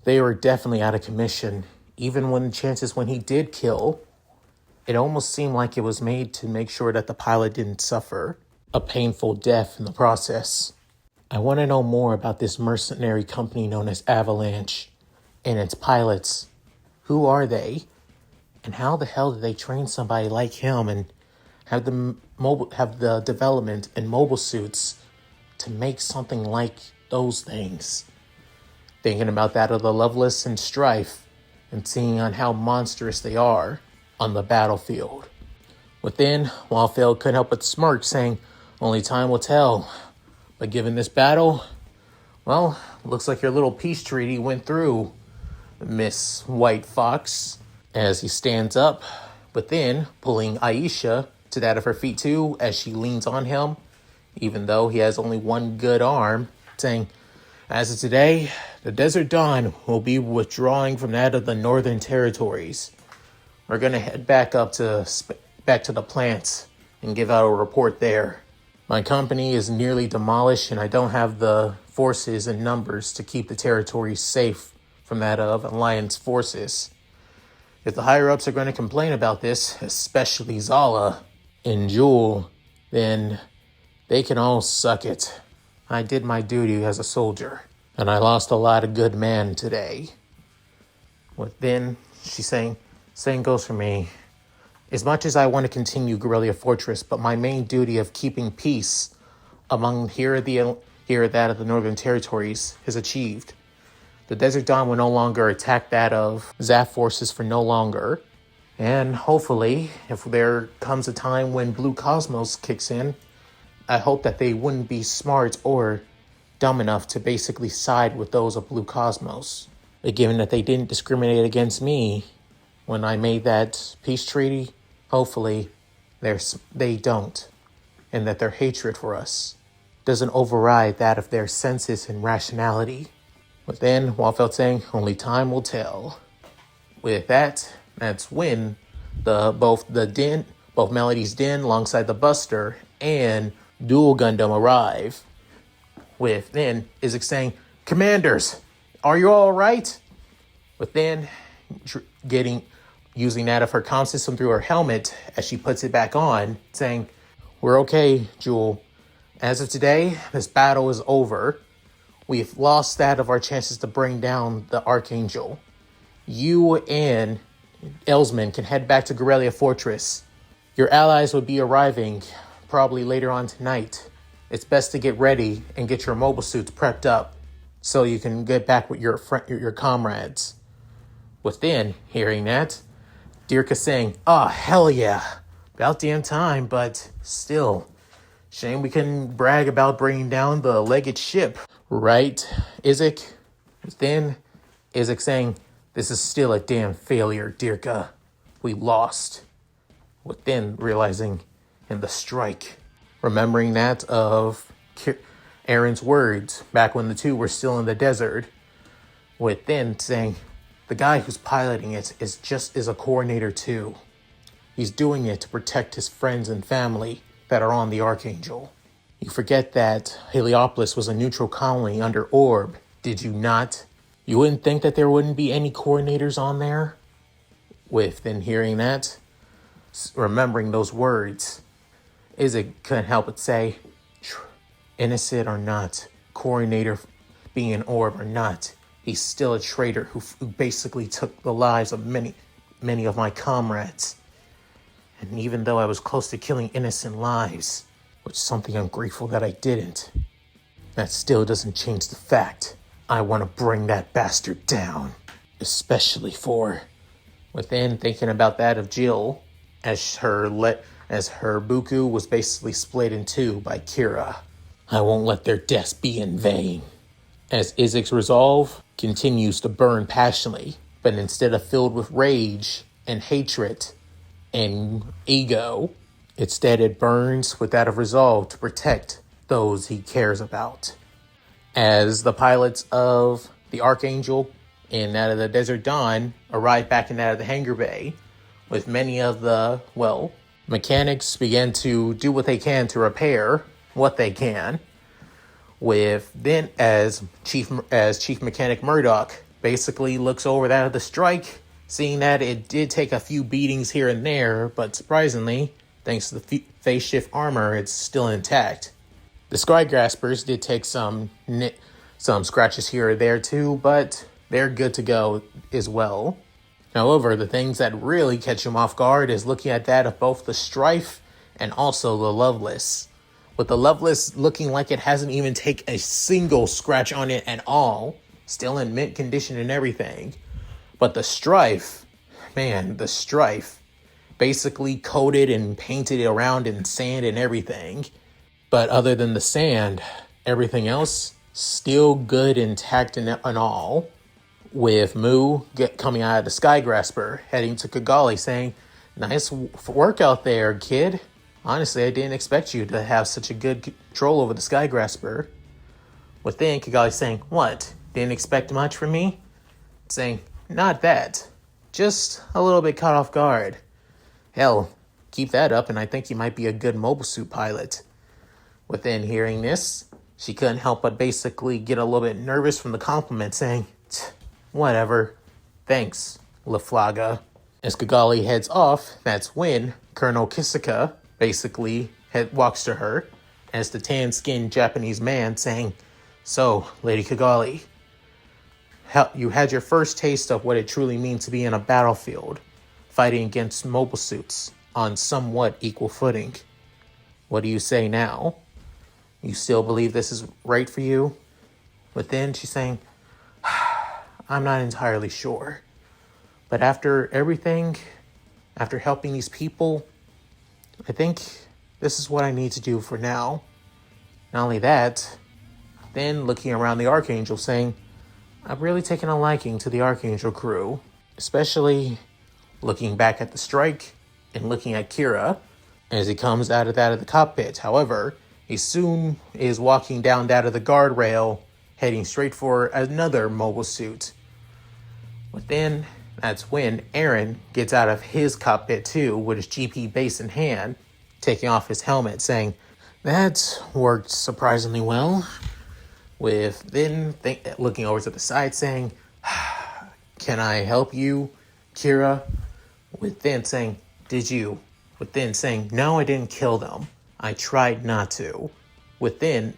they were definitely out of commission. Even when chances when he did kill, it almost seemed like it was made to make sure that the pilot didn't suffer a painful death in the process. I want to know more about this mercenary company known as Avalanche and its pilots. Who are they? And how the hell did they train somebody like him and have the development in mobile suits to make something like those things? Thinking about that of the Loveless and Strife and seeing on how monstrous they are on the battlefield. Within, Wildfell couldn't help but smirk, saying, only time will tell. But given this battle, well, looks like your little peace treaty went through, Miss White Fox. As he stands up, but then pulling Aisha to that of her feet too, as she leans on him, even though he has only one good arm, saying, as of today, the Desert Dawn will be withdrawing from that of the Northern Territories. We're going to head back up to the plants and give out a report there. My company is nearly demolished and I don't have the forces and numbers to keep the territories safe from that of Alliance forces. If the higher-ups are going to complain about this, especially Zala and Jewel, then they can all suck it. I did my duty as a soldier, and I lost a lot of good men today. What then? She's saying, same goes for me. As much as I want to continue Guerrilla Fortress, but my main duty of keeping peace among here that of the Northern Territories is achieved. The Desert Dawn will no longer attack that of Zaf forces for no longer. And hopefully, if there comes a time when Blue Cosmos kicks in, I hope that they wouldn't be smart or dumb enough to basically side with those of Blue Cosmos. But given that they didn't discriminate against me when I made that peace treaty, hopefully they don't. And that their hatred for us doesn't override that of their senses and rationality. But then, Waldfeld saying, only time will tell. With that, that's when both Melody's Den alongside the Buster and Dual Gundam arrive. With then Isaac saying, Commanders, are you all right? With then using that of her comm system through her helmet as she puts it back on, saying, we're okay, Jewel. As of today, this battle is over. We've lost that of our chances to bring down the Archangel. You and Elsman can head back to Guerrilla Fortress. Your allies will be arriving probably later on tonight. It's best to get ready and get your mobile suits prepped up so you can get back with your comrades. Within hearing that, Dirka saying, hell yeah. About damn time, but still. Shame we couldn't brag about bringing down the legged ship. Right, Isaac? Then Isaac saying, this is still a damn failure, Dirka. We lost. Within realizing in the strike, remembering that of Aaron's words back when the two were still in the desert. Within saying, the guy who's piloting it is a coordinator too. He's doing it to protect his friends and family that are on the Archangel. You forget that Heliopolis was a neutral colony under Orb, did you not? You wouldn't think that there wouldn't be any coordinators on there? Then hearing that, remembering those words, Isaac couldn't help but say, innocent or not, coordinator being an Orb or not, he's still a traitor who basically took the lives of many of my comrades. And even though I was close to killing innocent lives, which is something I'm grateful that I didn't, that still doesn't change the fact I want to bring that bastard down. Especially for Within thinking about that of Jill, as her buku was basically split in two by Kira. I won't let their deaths be in vain. As Isaac's resolve continues to burn passionately, but instead of filled with rage and hatred and ego, instead it burns with that of resolve to protect those he cares about. As the pilots of the Archangel and that of the Desert Dawn arrive back in that of the hangar bay, with many of the, mechanics begin to do what they can to repair what they can. With then as Chief Mechanic Murdoch basically looks over that of the strike, seeing that it did take a few beatings here and there, but surprisingly, thanks to the phase shift armor, it's still intact. The Sky Graspers did take some scratches here or there too, but they're good to go as well. However, the things that really catch him off guard is looking at that of both the Strife and also the Loveless. With the Loveless looking like it hasn't even taken a single scratch on it at all, still in mint condition and everything. But the Strife, basically coated and painted it around in sand and everything. But other than the sand, everything else still good, intact and all. With Mu coming out of the Sky Grasper, heading to Kigali saying, "Nice work out there, kid. Honestly, I didn't expect you to have such a good control over the Sky Grasper." Within, Kigali saying, "What? Didn't expect much from me?" Saying, "Not that. Just a little bit caught off guard. Hell, keep that up and I think you might be a good mobile suit pilot." Within hearing this, she couldn't help but basically get a little bit nervous from the compliment, saying, "Whatever. Thanks, LaFlaga." As Kigali heads off, that's when Colonel Kisaka basically walks to her as the tan-skinned Japanese man saying, "So, Lady Kigali, you had your first taste of what it truly means to be in a battlefield, fighting against mobile suits on somewhat equal footing. What do you say now? You still believe this is right for you?" Within, she's saying, "I'm not entirely sure. But after everything, after helping these people, I think this is what I need to do for now." Not only that, then looking around the Archangel saying, "I've really taken a liking to the Archangel crew, especially looking back at the strike and looking at Kira as he comes out of the cockpit. However, he soon is walking down that of the guardrail, heading straight for another mobile suit." Within, that's when Aaron gets out of his cockpit too, with his GP base in hand, taking off his helmet, saying, "That worked surprisingly well." With then looking over to the side, saying, "Can I help you, Kira?" Within saying, "Did you?" Within saying, "No, I didn't kill them. I tried not to." Within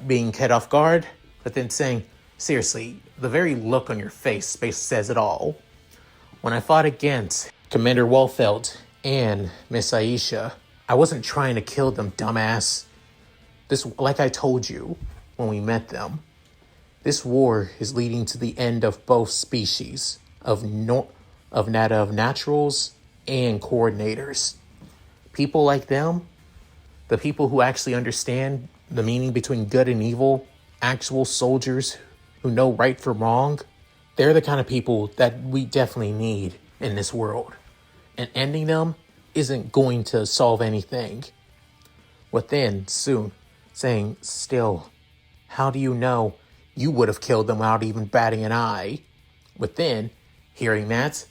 being cut off guard, but then saying, "Seriously, the very look on your face says it all. When I fought against Commander Walfeld and Miss Aisha, I wasn't trying to kill them, dumbass. This, like I told you when we met them, this war is leading to the end of both species, of naturals and coordinators. People like them, the people who actually understand the meaning between good and evil, actual soldiers who know right from wrong, they're the kind of people that we definitely need in this world. And ending them isn't going to solve anything." Within, soon, saying, "Still, how do you know you would have killed them without even batting an eye?" Within, hearing that,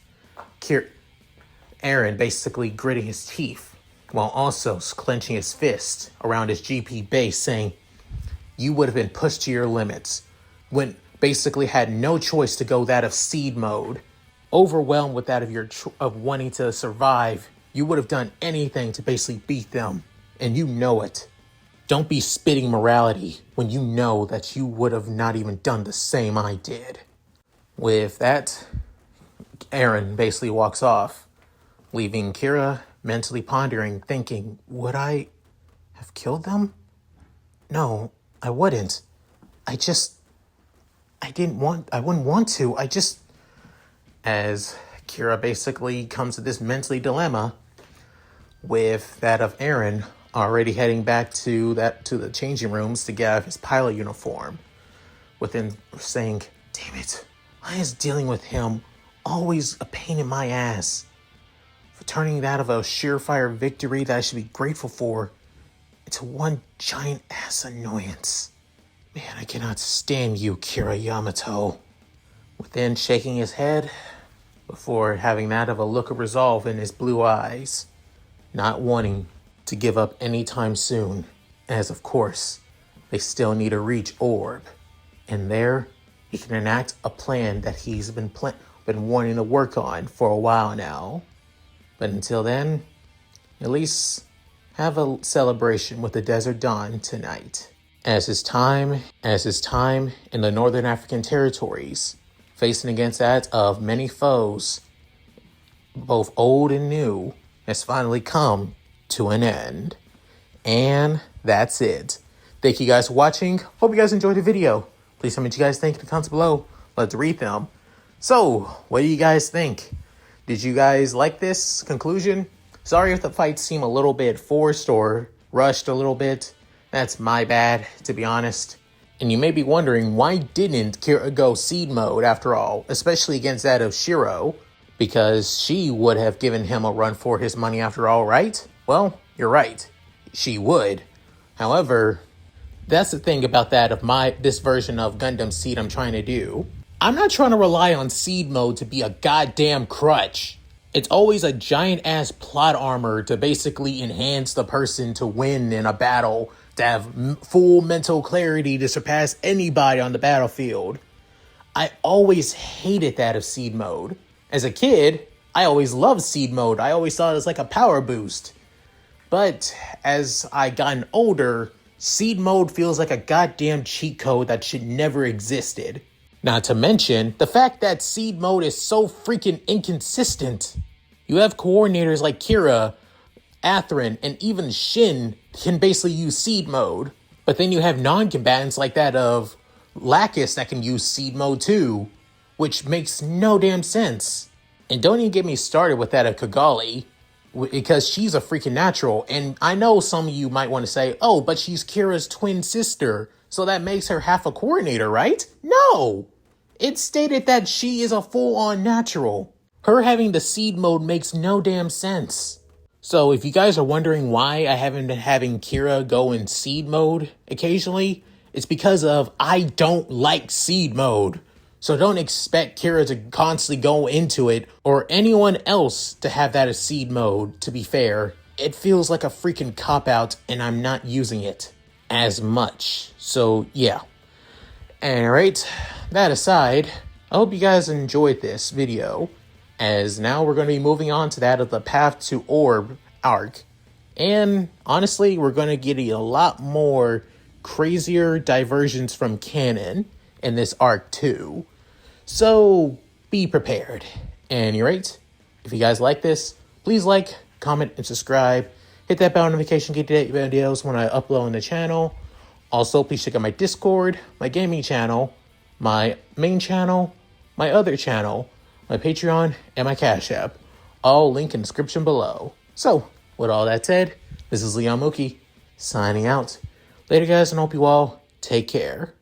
Aaron basically gritting his teeth, while also clenching his fist around his GP base, saying, "You would have been pushed to your limits, when basically had no choice to go that of seed mode, overwhelmed with that of wanting to survive. You would have done anything to basically beat them, and you know it. Don't be spitting morality when you know that you would have not even done the same I did." With that, Aaron basically walks off, leaving Kira mentally pondering, thinking, would I have killed them? No, I wouldn't. I wouldn't want to. As Kira basically comes to this mentally dilemma with that of Eren already heading back to the changing rooms to get out of his pilot uniform, within saying, damn it, why is dealing with him always a pain in my ass? For turning that of a surefire victory that I should be grateful for into one giant ass annoyance. Man, I cannot stand you, Kira Yamato. Within shaking his head, before having that of a look of resolve in his blue eyes, not wanting to give up anytime soon, as of course, they still need to reach Orb. And there, he can enact a plan that he's been wanting to work on for a while now. But until then, at least have a celebration with the Desert Dawn tonight. As his time in the Northern African territories, facing against that of many foes, both old and new, has finally come to an end. And that's it. Thank you guys for watching. Hope you guys enjoyed the video. Please tell me what you guys think in the comments below. Let's read them. So, what do you guys think? Did you guys like this conclusion? Sorry if the fights seem a little bit forced or rushed a little bit. That's my bad, to be honest. And you may be wondering, why didn't Kira go seed mode after all, especially against that of Shiro? Because she would have given him a run for his money after all, right? Well, you're right. She would. However, that's the thing about that of this version of Gundam Seed I'm trying to do. I'm not trying to rely on seed mode to be a goddamn crutch. It's always a giant ass plot armor to basically enhance the person to win in a battle, to have full mental clarity to surpass anybody on the battlefield. I always hated that of seed mode. As a kid, I always loved seed mode. I always thought it was like a power boost. But as I gotten older, seed mode feels like a goddamn cheat code that should never existed. Not to mention the fact that seed mode is so freaking inconsistent. You have coordinators like Kira, Athrun, and even Shin can basically use seed mode. But then you have non-combatants like that of Lacus that can use seed mode too, which makes no damn sense. And don't even get me started with that of Kigali, because she's a freaking natural. And I know some of you might want to say, oh, but she's Kira's twin sister, so that makes her half a coordinator, right? No! It's stated that she is a full-on natural. Her having the seed mode makes no damn sense. So if you guys are wondering why I haven't been having Kira go in seed mode occasionally, it's because of I don't like seed mode. So don't expect Kira to constantly go into it, or anyone else to have that as seed mode, to be fair. It feels like a freaking cop-out, and I'm not using it as much. So yeah. Alright, that aside, I hope you guys enjoyed this video, as now we're going to be moving on to that of the Path to Orb arc. And honestly, we're going to get a lot more crazier diversions from canon in this arc too. So be prepared. Alright, if you guys like this, please like, comment, and subscribe. Hit that bell notification to get videos when I upload on the channel. Also, please check out my Discord, my gaming channel, my main channel, my other channel, my Patreon, and my Cash App. All linked in the description below. So, with all that said, this is Leon Mookie, signing out. Later guys, and hope you all take care.